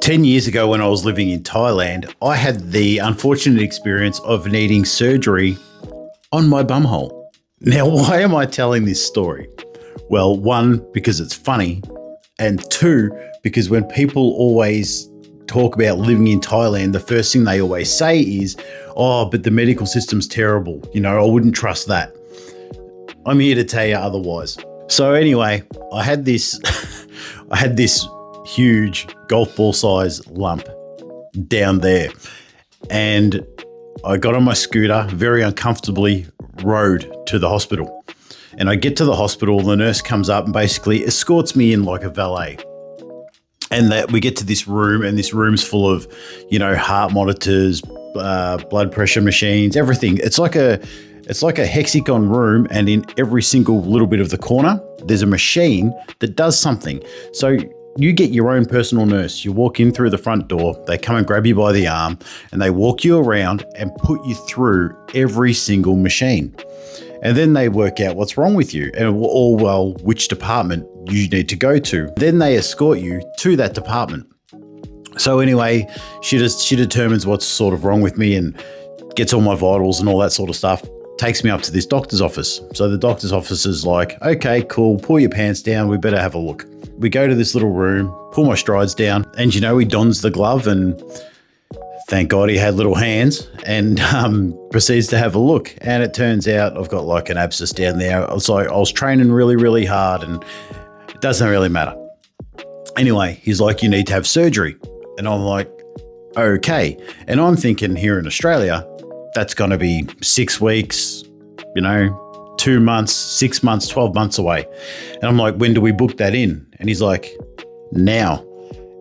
10 years ago when I was living in Thailand, I had the unfortunate experience of needing surgery on my bumhole. Now, why am I telling this story? Well, one, because it's funny, and two, because when people always talk about living in Thailand, the first thing they always say is, oh, but the medical system's terrible. You know, I wouldn't trust that. I'm here to tell you otherwise. So anyway, I had this huge golf ball size lump down there, and I got on my scooter, very uncomfortably rode to the hospital. And I get to the hospital, the nurse comes up and basically escorts me in like a valet. And that we get to this room, and this room's full of, heart monitors, blood pressure machines, everything. It's like a hexagon room, and in every single little bit of the corner, there's a machine that does something. So you get your own personal nurse. You walk in through the front door, they come and grab you by the arm, and they walk you around and put you through every single machine. And then they work out what's wrong with you and which department you need to go to. Then they escort you to that department. So anyway, she determines what's sort of wrong with me and gets all my vitals and all that sort of stuff. Takes me up to this doctor's office. So the doctor's office is like, okay, cool, pull your pants down, we better have a look. We go to this little room, pull my strides down, and he dons the glove, and thank God he had little hands, and proceeds to have a look. And it turns out I've got like an abscess down there. I was training really, really hard, and it doesn't really matter. Anyway, he's like, you need to have surgery. And I'm like, okay. And I'm thinking here in Australia, that's going to be 6 weeks, 2 months, 6 months, 12 months away. And I'm like, when do we book that in? And he's like, now.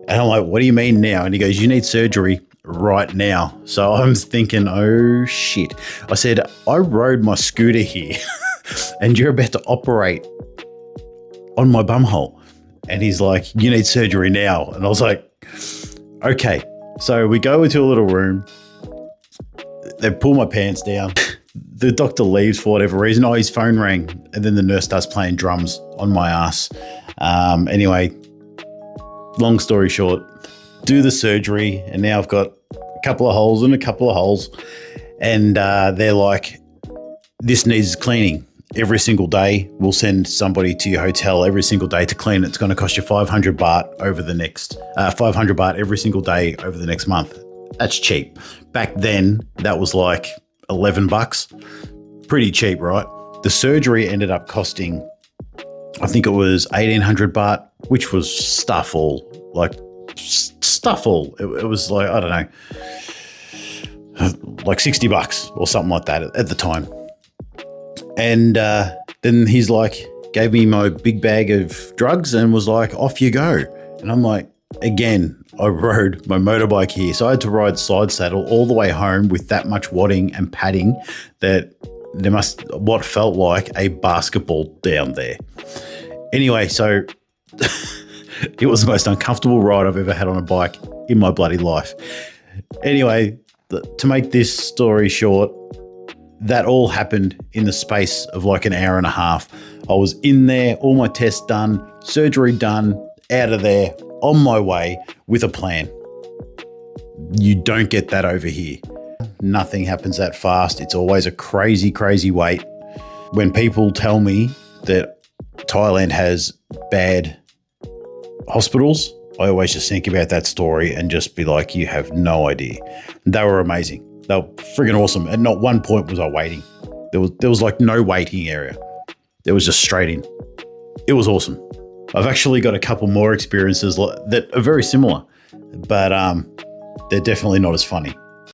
And I'm like, what do you mean now? And he goes, you need surgery right now. So I'm thinking, oh shit. I said, I rode my scooter here and you're about to operate on my bumhole. And he's like, you need surgery now. And I was like, okay. So we go into a little room. They pull my pants down. The doctor leaves for whatever reason. Oh, his phone rang, and then the nurse starts playing drums on my ass. Anyway, long story short, do the surgery, and now I've got a couple of holes and a couple of holes, and they're like, this needs cleaning every single day. We'll send somebody to your hotel every single day to clean. It's going to cost you 500 baht over the next 500 baht every single day over the next month. That's cheap. Back then, that was like 11 bucks. Pretty cheap, right? The surgery ended up costing, I think it was 1,800 baht, which was stuff all. It was like, I don't know, like 60 bucks or something like that at the time. And then he's like, gave me my big bag of drugs and was like, off you go. And I'm like, again, I rode my motorbike here. So I had to ride side saddle all the way home with that much wadding and padding that there what felt like a basketball down there. Anyway, so it was the most uncomfortable ride I've ever had on a bike in my bloody life. Anyway, to make this story short, that all happened in the space of like an hour and a half. I was in there, all my tests done, surgery done, out of there, on my way with a plan. You don't get that over here. Nothing happens that fast. It's always a crazy, crazy wait. When people tell me that Thailand has bad hospitals, I always just think about that story and just be like, you have no idea. They were amazing. They were friggin' awesome. At not one point was I waiting. There was like no waiting area. There was just straight in. It was awesome. I've actually got a couple more experiences that are very similar, but they're definitely not as funny.